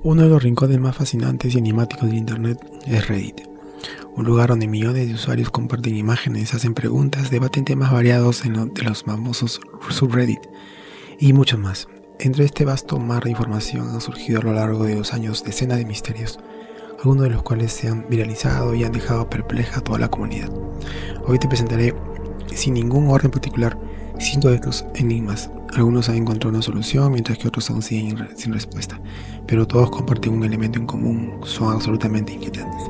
Uno de los rincones más fascinantes y enigmáticos de Internet es Reddit, un lugar donde millones de usuarios comparten imágenes, hacen preguntas, debaten temas variados de los famosos subreddit y mucho más. Entre este vasto mar de información han surgido a lo largo de los años decenas de misterios, algunos de los cuales se han viralizado y han dejado perpleja a toda la comunidad. Hoy te presentaré, sin ningún orden particular, 5 de estos enigmas. Algunos han encontrado una solución, mientras que otros aún siguen sin respuesta, pero todos comparten un elemento en común: son absolutamente inquietantes.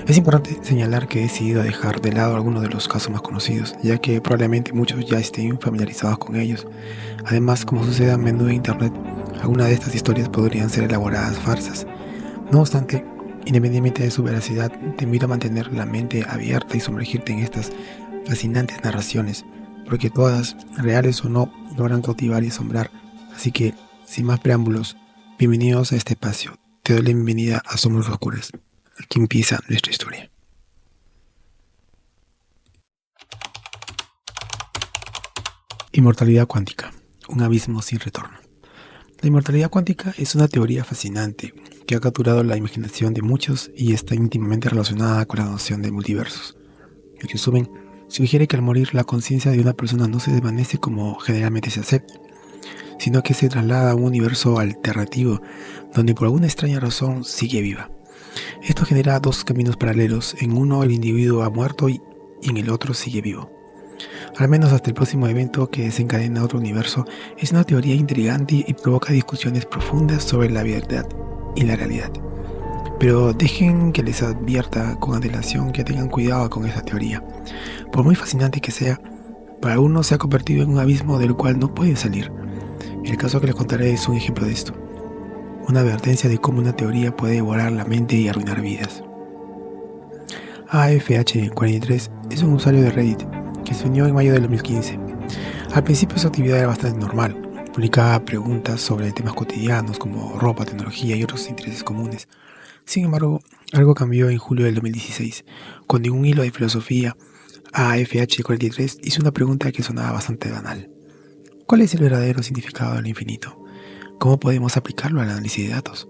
Es importante señalar que he decidido dejar de lado algunos de los casos más conocidos, ya que probablemente muchos ya estén familiarizados con ellos. Además, como sucede a menudo en Internet, algunas de estas historias podrían ser elaboradas farsas. No obstante, independientemente de su veracidad, te invito a mantener la mente abierta y sumergirte en estas fascinantes narraciones, porque todas, reales o no, logran cautivar y asombrar. Así que, sin más preámbulos, bienvenidos a este espacio. Te doy la bienvenida a Sombras Oscuras. Aquí empieza nuestra historia. Inmortalidad cuántica, un abismo sin retorno. La inmortalidad cuántica es una teoría fascinante que ha capturado la imaginación de muchos y está íntimamente relacionada con la noción de multiversos. El resumen sugiere que al morir la conciencia de una persona no se desvanece como generalmente se acepta, sino que se traslada a un universo alternativo donde por alguna extraña razón sigue viva. Esto genera dos caminos paralelos: en uno el individuo ha muerto y en el otro sigue vivo. Al menos hasta el próximo evento que desencadena otro universo. Es una teoría intrigante y provoca discusiones profundas sobre la verdad y la realidad. Pero dejen que les advierta con antelación que tengan cuidado con esa teoría. Por muy fascinante que sea, para uno se ha convertido en un abismo del cual no pueden salir. El caso que les contaré es un ejemplo de esto. Una advertencia de cómo una teoría puede devorar la mente y arruinar vidas. AFH43 es un usuario de Reddit que se unió en mayo del 2015. Al principio su actividad era bastante normal. Publicaba preguntas sobre temas cotidianos como ropa, tecnología y otros intereses comunes. Sin embargo, algo cambió en julio del 2016, cuando en un hilo de filosofía, AFH43 hizo una pregunta que sonaba bastante banal. ¿Cuál es el verdadero significado del infinito? ¿Cómo podemos aplicarlo al análisis de datos?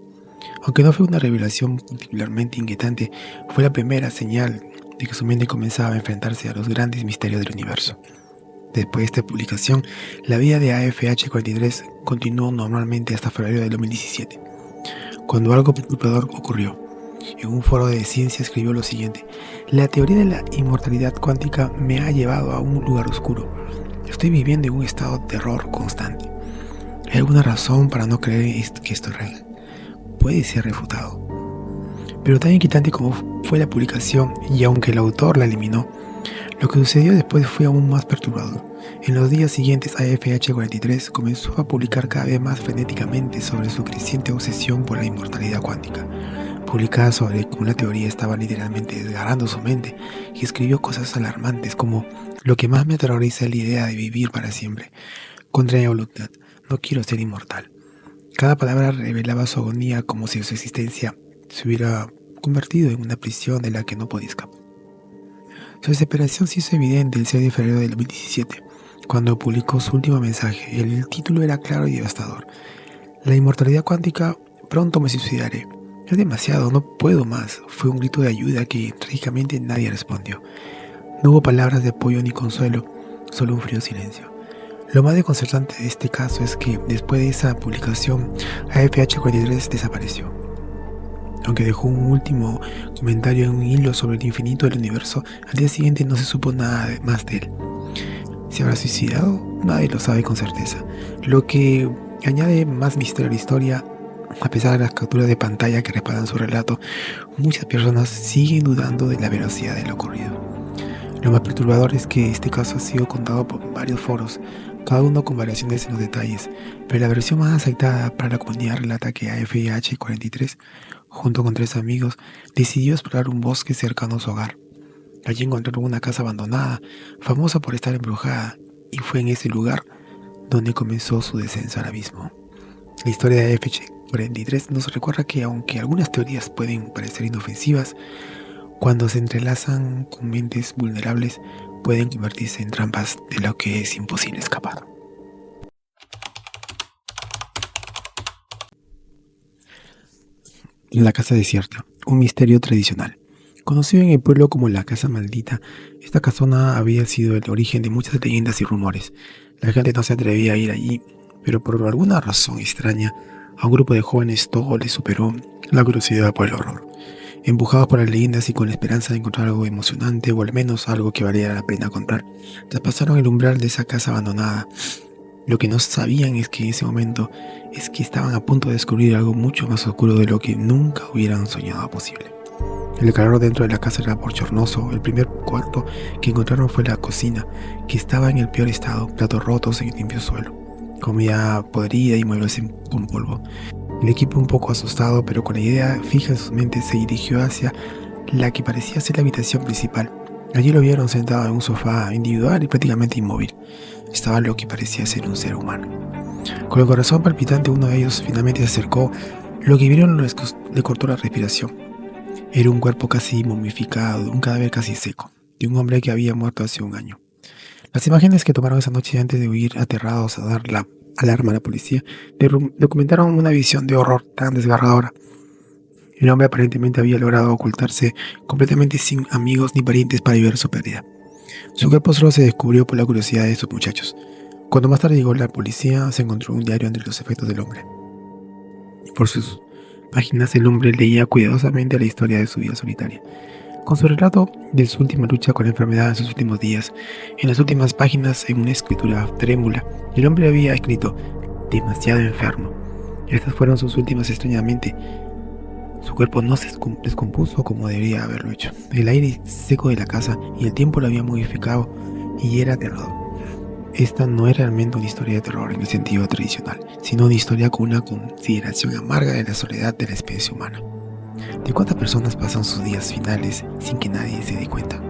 Aunque no fue una revelación particularmente inquietante, fue la primera señal de que su mente comenzaba a enfrentarse a los grandes misterios del universo. Después de esta publicación, la vida de AFH43 continuó normalmente hasta febrero del 2017, cuando algo perturbador ocurrió. En un foro de ciencia escribió lo siguiente: la teoría de la inmortalidad cuántica me ha llevado a un lugar oscuro. Estoy viviendo en un estado de terror constante. ¿Hay alguna razón para no creer que esto es real? Puede ser refutado. Pero tan inquietante como fue la publicación, y aunque el autor la eliminó, lo que sucedió después fue aún más perturbador. En los días siguientes, AFH43 comenzó a publicar cada vez más frenéticamente sobre su creciente obsesión por la inmortalidad cuántica. Publicaba sobre cómo la teoría estaba literalmente desgarrando su mente, y escribió cosas alarmantes como: lo que más me aterroriza es la idea de vivir para siempre. Contra mi voluntad, no quiero ser inmortal. Cada palabra revelaba su agonía, como si su existencia se hubiera convertido en una prisión de la que no podía escapar. Su desesperación se hizo evidente el 6 de febrero del 2017, cuando publicó su último mensaje. El título era claro y devastador: la inmortalidad cuántica, pronto me suicidaré. Es demasiado, no puedo más. Fue un grito de ayuda que trágicamente nadie respondió. No hubo palabras de apoyo ni consuelo, solo un frío silencio. Lo más desconcertante de este caso es que después de esa publicación, AFH43 desapareció. Aunque dejó un último comentario en un hilo sobre el infinito del universo, al día siguiente no se supo nada más de él. ¿Se habrá suicidado? Nadie lo sabe con certeza, lo que añade más misterio a la historia. A pesar de las capturas de pantalla que respaldan su relato, muchas personas siguen dudando de la veracidad de lo ocurrido. Lo más perturbador es que este caso ha sido contado por varios foros, cada uno con variaciones en los detalles, pero la versión más aceptada para la comunidad relata que AFH43, junto con 3 amigos, decidió explorar un bosque cercano a su hogar. Allí encontraron una casa abandonada, famosa por estar embrujada, y fue en ese lugar donde comenzó su descenso al abismo. La historia de AFH43 nos recuerda que, aunque algunas teorías pueden parecer inofensivas, cuando se entrelazan con mentes vulnerables, pueden convertirse en trampas de lo que es imposible escapar. La casa desierta, un misterio tradicional. Conocido en el pueblo como la Casa Maldita, esta casona había sido el origen de muchas leyendas y rumores. La gente no se atrevía a ir allí, pero por alguna razón extraña, a un grupo de jóvenes todo les superó la curiosidad por el horror. Empujados por las leyendas y con la esperanza de encontrar algo emocionante o al menos algo que valiera la pena contar, traspasaron el umbral de esa casa abandonada. Lo que no sabían es que en ese momento es que estaban a punto de descubrir algo mucho más oscuro de lo que nunca hubieran soñado posible. El calor dentro de la casa era bochornoso. El primer cuarto que encontraron fue la cocina, que estaba en el peor estado, platos rotos en el limpio suelo, comida podrida y muebles con polvo. El equipo, un poco asustado, pero con la idea fija en sus mentes, se dirigió hacia la que parecía ser la habitación principal. Allí lo vieron sentado en un sofá individual y prácticamente inmóvil. Estaba lo que parecía ser un ser humano. Con el corazón palpitante, uno de ellos finalmente se acercó. Lo que vieron le cortó la respiración. Era un cuerpo casi momificado, un cadáver casi seco, de un hombre que había muerto hace un año. Las imágenes que tomaron esa noche antes de huir aterrados a dar la alarma a la policía documentaron una visión de horror tan desgarradora. El hombre aparentemente había logrado ocultarse completamente sin amigos ni parientes para vivir su pérdida. Su cuerpo solo se descubrió por la curiosidad de estos muchachos. Cuando más tarde llegó la policía, se encontró un diario entre los efectos del hombre. Por sus páginas el hombre leía cuidadosamente la historia de su vida solitaria, con su relato de su última lucha con la enfermedad en sus últimos días. En las últimas páginas, en una escritura trémula, el hombre había escrito: demasiado enfermo. Estas fueron sus últimas extrañamente. Su cuerpo no se descompuso como debería haberlo hecho. El aire seco de la casa y el tiempo lo habían modificado y era aterrador. Esta no era realmente una historia de terror en el sentido tradicional, sino una historia con una consideración amarga de la soledad de la especie humana. ¿De cuántas personas pasan sus días finales sin que nadie se dé cuenta?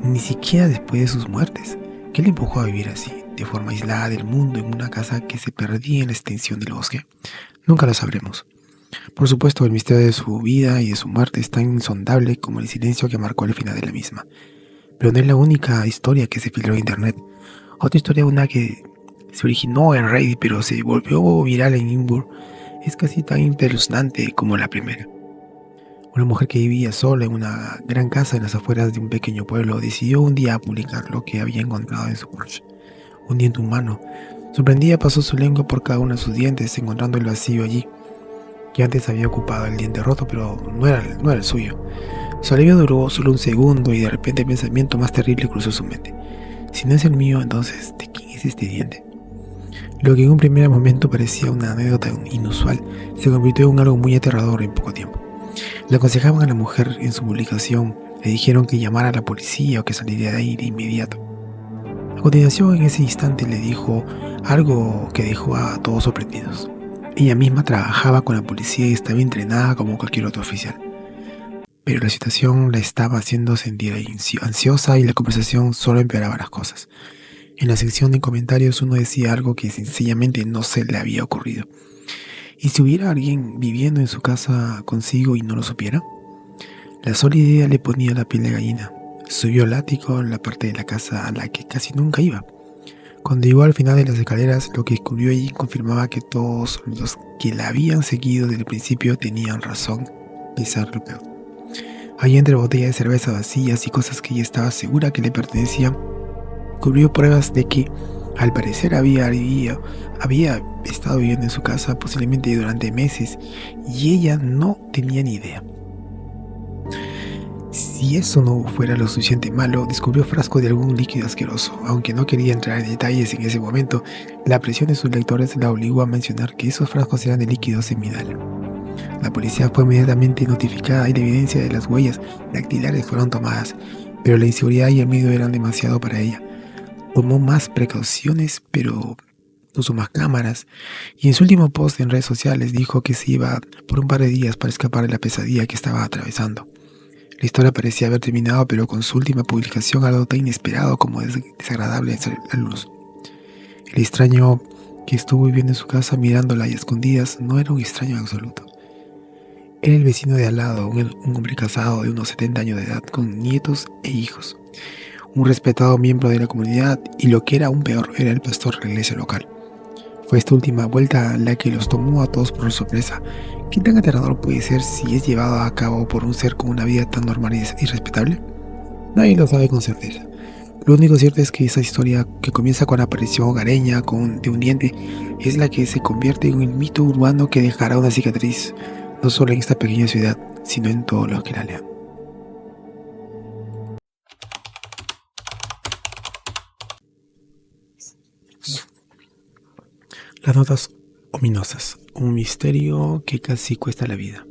Ni siquiera después de sus muertes. ¿Qué le empujó a vivir así, de forma aislada del mundo, en una casa que se perdía en la extensión del bosque? Nunca lo sabremos. Por supuesto, el misterio de su vida y de su muerte es tan insondable como el silencio que marcó el final de la misma. Pero no es la única historia que se filtró en internet. Otra historia, una que se originó en Reddit pero se volvió viral en Imgur, es casi tan impresionante como la primera. Una mujer que vivía sola en una gran casa en las afueras de un pequeño pueblo decidió un día publicar lo que había encontrado en su porche. Un diente humano. Sorprendida pasó su lengua por cada uno de sus dientes, encontrando el vacío allí, que antes había ocupado el diente roto, pero no era el suyo. Su alivio duró solo un segundo y de repente el pensamiento más terrible cruzó su mente. Si no es el mío, entonces, ¿de quién es este diente? Lo que en un primer momento parecía una anécdota inusual, se convirtió en algo muy aterrador en poco tiempo. Le aconsejaban a la mujer en su publicación, le dijeron que llamara a la policía o que saliera de ahí de inmediato. A continuación, en ese instante le dijo algo que dejó a todos sorprendidos. Ella misma trabajaba con la policía y estaba entrenada como cualquier otro oficial. Pero la situación la estaba haciendo sentir ansiosa y la conversación solo empeoraba las cosas. En la sección de comentarios uno decía algo que sencillamente no se le había ocurrido. ¿Y si hubiera alguien viviendo en su casa consigo y no lo supiera? La sola idea le ponía la piel de gallina. Subió al ático, la parte de la casa a la que casi nunca iba. Cuando llegó al final de las escaleras, lo que descubrió allí confirmaba que todos los que la habían seguido desde el principio tenían razón, quizás lo peor. Allí, entre botellas de cerveza vacías y cosas que ella estaba segura que le pertenecían, cubrió pruebas de que, al parecer, había estado viviendo en su casa posiblemente durante meses y ella no tenía ni idea. Si eso no fuera lo suficiente malo, descubrió frascos de algún líquido asqueroso. Aunque no quería entrar en detalles en ese momento, la presión de sus lectores la obligó a mencionar que esos frascos eran de líquido seminal. La policía fue inmediatamente notificada y la evidencia de las huellas dactilares fueron tomadas, pero la inseguridad y el miedo eran demasiado para ella. Tomó más precauciones, pero usó más cámaras, y en su último post en redes sociales dijo que se iba por un par de días para escapar de la pesadilla que estaba atravesando. La historia parecía haber terminado, pero con su última publicación algo tan inesperado como desagradable salió a la luz. El extraño que estuvo viviendo en su casa mirándola y a escondidas no era un extraño en absoluto. Era el vecino de al lado, un hombre casado de unos 70 años de edad, con nietos e hijos. Un respetado miembro de la comunidad y, lo que era aún peor, era el pastor de la iglesia local. Fue esta última vuelta la que los tomó a todos por sorpresa. ¿Qué tan aterrador puede ser si es llevado a cabo por un ser con una vida tan normal y respetable? Nadie lo sabe con certeza. Lo único cierto es que esa historia, que comienza con la aparición hogareña de un diente, es la que se convierte en un mito urbano que dejará una cicatriz, no solo en esta pequeña ciudad, sino en todos los que la lean. Las notas ominosas, un misterio que casi cuesta la vida.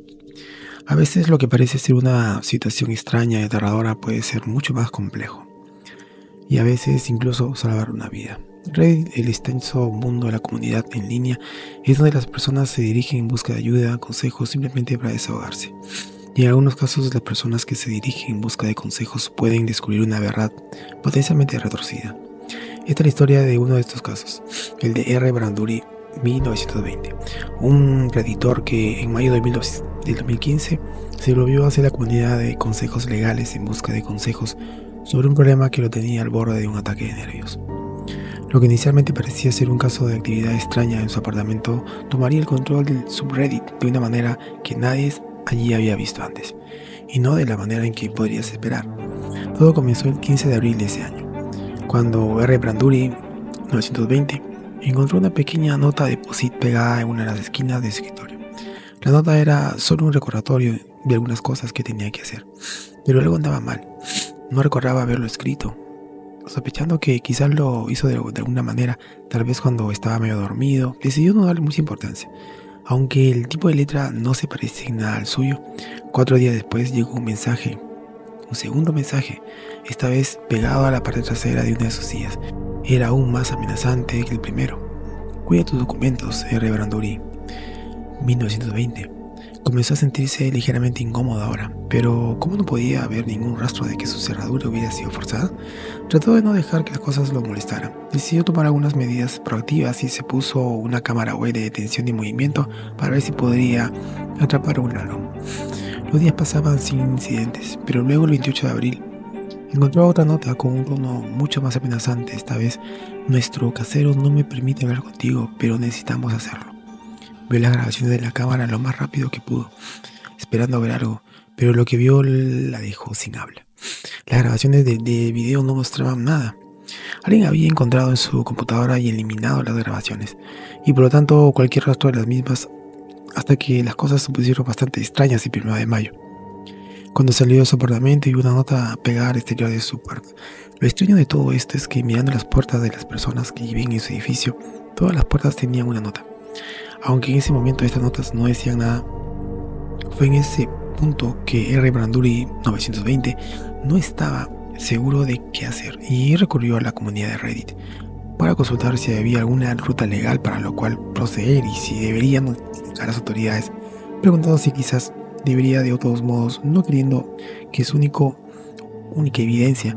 A veces lo que parece ser una situación extraña y aterradora puede ser mucho más complejo, y a veces incluso salvar una vida. Reddit, el extenso mundo de la comunidad en línea, es donde las personas se dirigen en busca de ayuda, consejos, simplemente para desahogarse. Y en algunos casos las personas que se dirigen en busca de consejos pueden descubrir una verdad potencialmente retorcida. Esta es la historia de uno de estos casos, el de R. Branduri, 1920, un redditor que en mayo de 2015 se volvió hacia la comunidad de consejos legales en busca de consejos sobre un problema que lo tenía al borde de un ataque de nervios. Lo que inicialmente parecía ser un caso de actividad extraña en su apartamento tomaría el control del subreddit de una manera que nadie allí había visto antes, y no de la manera en que podrías esperar. Todo comenzó el 15 de abril de ese año, cuando R. Branduri, 1920, encontró una pequeña nota de POSIT pegada en una de las esquinas de su escritorio. La nota era solo un recordatorio de algunas cosas que tenía que hacer, pero algo andaba mal. No recordaba haberlo escrito. Sospechando que quizás lo hizo de alguna manera, tal vez cuando estaba medio dormido, decidió no darle mucha importancia. Aunque el tipo de letra no se parecía en nada al suyo, 4 días después llegó un mensaje, un segundo mensaje, esta vez pegado a la parte trasera de una de sus sillas. Era aún más amenazante que el primero. Cuida tus documentos, R. Branduri, 1920. Comenzó a sentirse ligeramente incómodo ahora, pero como no podía haber ningún rastro de que su cerradura hubiera sido forzada, trató de no dejar que las cosas lo molestaran. Decidió tomar algunas medidas proactivas y se puso una cámara web de detención de movimiento para ver si podría atrapar a un ladrón. Los días pasaban sin incidentes, pero luego el 28 de abril encontró otra nota con un tono mucho más amenazante. Esta vez: nuestro casero no me permite hablar contigo, pero necesitamos hacerlo. Vio las grabaciones de la cámara lo más rápido que pudo, esperando ver algo, pero lo que vio la dejó sin habla. Las grabaciones de video no mostraban nada. Alguien había encontrado en su computadora y eliminado las grabaciones, y por lo tanto cualquier rastro de las mismas, hasta que las cosas se pusieron bastante extrañas el 1 de mayo. Cuando salió de su apartamento y vio una nota pegada al exterior de su puerta. Lo extraño de todo esto es que mirando las puertas de las personas que viven en su edificio, todas las puertas tenían una nota. Aunque en ese momento estas notas no decían nada, fue en ese punto que R. Branduri, 1920, no estaba seguro de qué hacer y recurrió a la comunidad de Reddit para consultar si había alguna ruta legal para lo cual proceder y si debería notificar a las autoridades, preguntando si quizás debería de todos modos, no queriendo que su única evidencia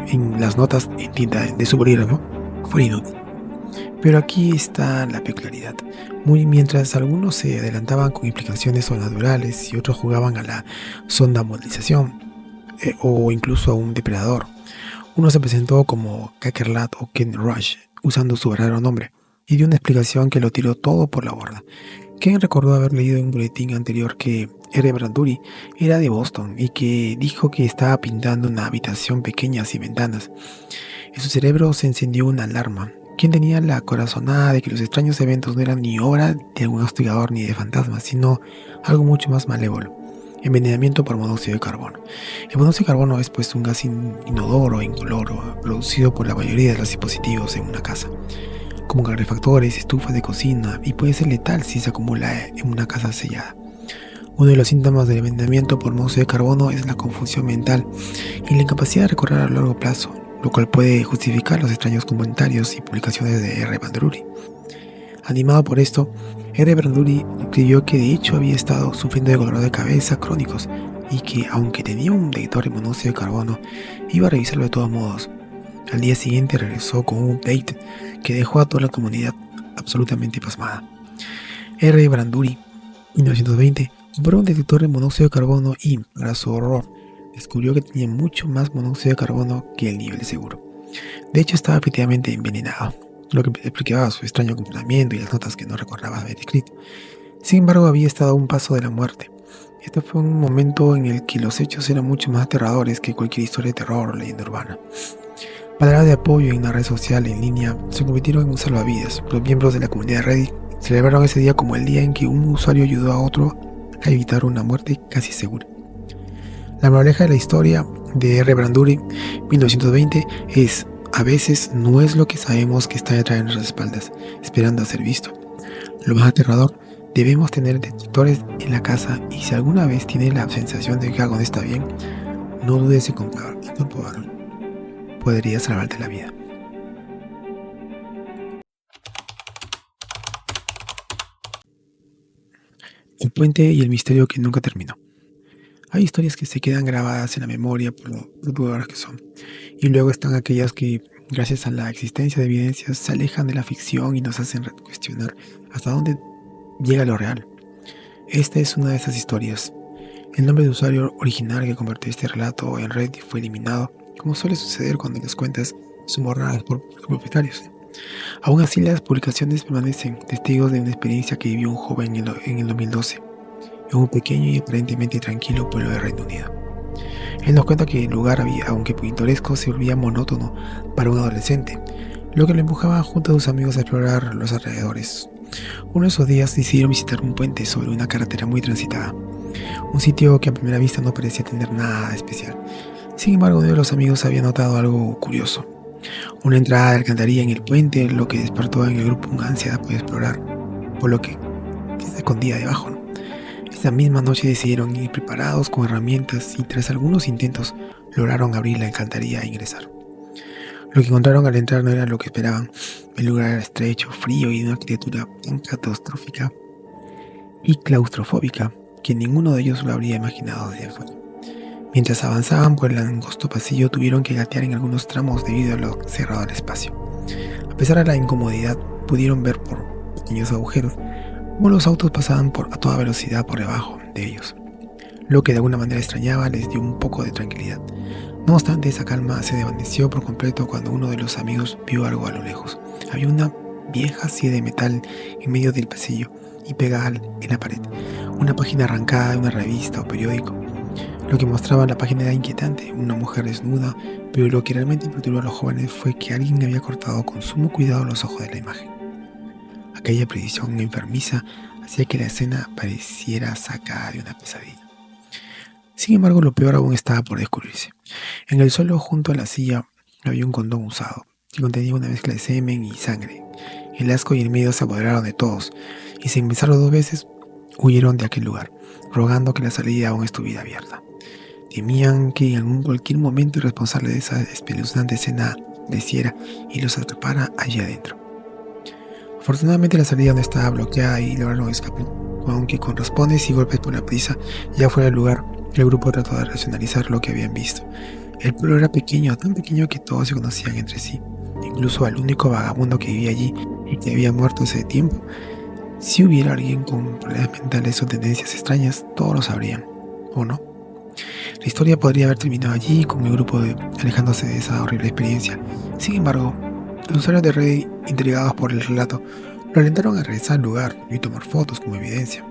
en las notas en tinta de su bolígrafo fuera inútil. Pero aquí está la peculiaridad. Mientras algunos se adelantaban con explicaciones sobrenaturales y otros jugaban a la sondamodelización o incluso a un depredador, uno se presentó como Kakerlat o Ken Rush, usando su verdadero nombre, y dio una explicación que lo tiró todo por la borda. Ken recordó haber leído en un boletín anterior que R. Branduri era de Boston y que dijo que estaba pintando una habitación pequeña sin ventanas. En su cerebro se encendió una alarma. Ken tenía la corazonada de que los extraños eventos no eran ni obra de algún hostigador ni de fantasmas, sino algo mucho más malévolo: envenenamiento por monóxido de carbono. El monóxido de carbono es pues un gas inodoro e incoloro producido por la mayoría de los dispositivos en una casa, como calefactores, estufas de cocina, y puede ser letal si se acumula en una casa sellada. Uno de los síntomas del envenenamiento por monóxido de carbono es la confusión mental y la incapacidad de recordar a largo plazo, lo cual puede justificar los extraños comentarios y publicaciones de R. Branduri. Animado por esto, R. Branduri escribió que de hecho había estado sufriendo de dolor de cabeza crónicos y que, aunque tenía un detector de monóxido de carbono, iba a revisarlo de todos modos. Al día siguiente regresó con un update que dejó a toda la comunidad absolutamente pasmada. R. Branduri, 1920, compró un detector de monóxido de carbono y, para su horror, descubrió que tenía mucho más monóxido de carbono que el nivel seguro. De hecho, estaba efectivamente envenenado. lo que explicaba su extraño comportamiento y las notas que no recordaba haber escrito. Sin embargo, había estado a un paso de la muerte. Este fue un momento en el que los hechos eran mucho más aterradores que cualquier historia de terror o leyenda urbana. Palabras de apoyo en una red social en línea se convirtieron en un salvavidas. Los miembros de la comunidad de Reddit celebraron ese día como el día en que un usuario ayudó a otro a evitar una muerte casi segura. La moraleja de la historia de R. Bradbury, 1920, es: a veces no es lo que sabemos que está detrás de nuestras espaldas, esperando a ser visto. Lo más aterrador, debemos tener detectores en la casa, y si alguna vez tienes la sensación de que algo no está bien, no dudes en comprobarlo. Podría salvarte la vida. El puente y el misterio que nunca terminó. Hay historias que se quedan grabadas en la memoria por lo perturbadoras que son, y luego están aquellas que, gracias a la existencia de evidencias, se alejan de la ficción y nos hacen cuestionar hasta dónde llega lo real. Esta es una de esas historias. El nombre de usuario original que convirtió este relato en Reddit fue eliminado, como suele suceder cuando las cuentas son borradas por propietarios. Aún así, las publicaciones permanecen, testigos de una experiencia que vivió un joven en el 2012, en un pequeño y aparentemente tranquilo pueblo de Reino Unido. Él nos cuenta que el lugar, aunque pintoresco, se volvía monótono para un adolescente, lo que lo empujaba junto a sus amigos a explorar los alrededores. Uno de esos días decidieron visitar un puente sobre una carretera muy transitada, un sitio que a primera vista no parecía tener nada especial. Sin embargo, uno de los amigos había notado algo curioso: una entrada de alcantarilla en el puente, lo que despertó en el grupo una ansiedad por explorar, por lo que se escondía debajo, ¿no? Esa misma noche decidieron ir preparados con herramientas y, tras algunos intentos, lograron abrir la alcantarilla e ingresar. Lo que encontraron al entrar no era lo que esperaban. El lugar era estrecho, frío y de una criatura tan catastrófica y claustrofóbica que ninguno de ellos lo habría imaginado desde afuera. Mientras avanzaban por el angosto pasillo, tuvieron que gatear en algunos tramos debido a lo cerrado del espacio. A pesar de la incomodidad, pudieron ver por pequeños agujeros cómo los autos pasaban a toda velocidad por debajo de ellos. Lo que de alguna manera extrañaba les dio un poco de tranquilidad. No obstante, esa calma se desvaneció por completo cuando uno de los amigos vio algo a lo lejos. Había una vieja silla de metal en medio del pasillo y pegada en la pared, una página arrancada de una revista o periódico. Lo que mostraba la página era inquietante: una mujer desnuda, pero lo que realmente perturbó a los jóvenes fue que alguien había cortado con sumo cuidado los ojos de la imagen. Aquella precisión enfermiza hacía que la escena pareciera sacada de una pesadilla. Sin embargo, lo peor aún estaba por descubrirse. En el suelo junto a la silla había un condón usado, que contenía una mezcla de semen y sangre. El asco y el miedo se apoderaron de todos, y sin pensarlo dos veces, huyeron de aquel lugar, rogando que la salida aún estuviera abierta. Temían que en cualquier momento el responsable de esa espeluznante escena creciera y los atrapara allí adentro. Afortunadamente, la salida no estaba bloqueada y lograron escapar, aunque con raspones y golpes por la prisa. Ya fuera del lugar, el grupo trató de racionalizar lo que habían visto. El pueblo era pequeño, tan pequeño que todos se conocían entre sí, incluso al único vagabundo que vivía allí y que había muerto hace tiempo. Si hubiera alguien con problemas mentales o tendencias extrañas, todos lo sabrían, ¿o no? La historia podría haber terminado allí, con el grupo alejándose de esa horrible experiencia. Sin embargo, los usuarios de Reddit, intrigados por el relato, lo alentaron a regresar al lugar y tomar fotos como evidencia.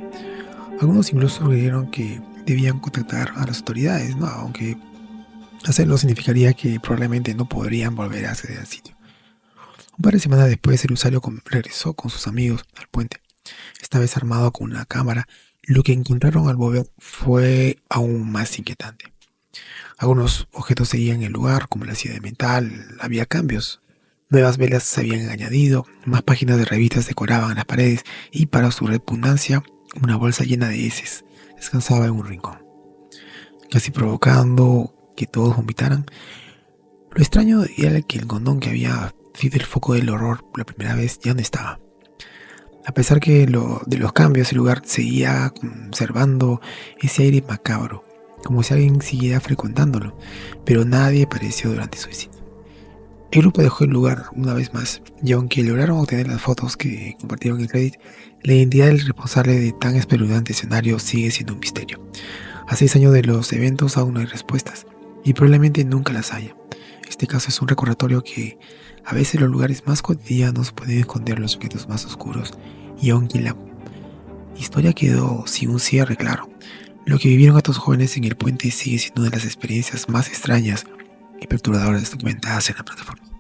Algunos incluso creyeron que debían contactar a las autoridades, ¿no? Aunque hacerlo significaría que probablemente no podrían volver a acceder al sitio. Un par de semanas después, el usuario regresó con sus amigos al puente, esta vez armado con una cámara. Lo que encontraron al volver fue aún más inquietante. Algunos objetos seguían el lugar, como la silla de metal. Había cambios. Nuevas velas se habían añadido, más páginas de revistas decoraban las paredes y, para su repugnancia, una bolsa llena de heces descansaba en un rincón, casi provocando que todos vomitaran. Lo extraño era que el condón que había sido el foco del horror la primera vez ya no estaba. A pesar de los cambios, el lugar seguía conservando ese aire macabro, como si alguien siguiera frecuentándolo, pero nadie apareció durante su visita. El grupo dejó el lugar una vez más, y aunque lograron obtener las fotos que compartieron en Reddit, la identidad del responsable de tan espeluznante escenario sigue siendo un misterio. A 6 años de los eventos aún no hay respuestas, y probablemente nunca las haya. Este caso es un recordatorio que a veces los lugares más cotidianos pueden esconder los secretos más oscuros, y aunque la historia quedó sin un cierre claro, lo que vivieron estos jóvenes en el puente sigue siendo una de las experiencias más extrañas y perturbadoras documentadas en la plataforma.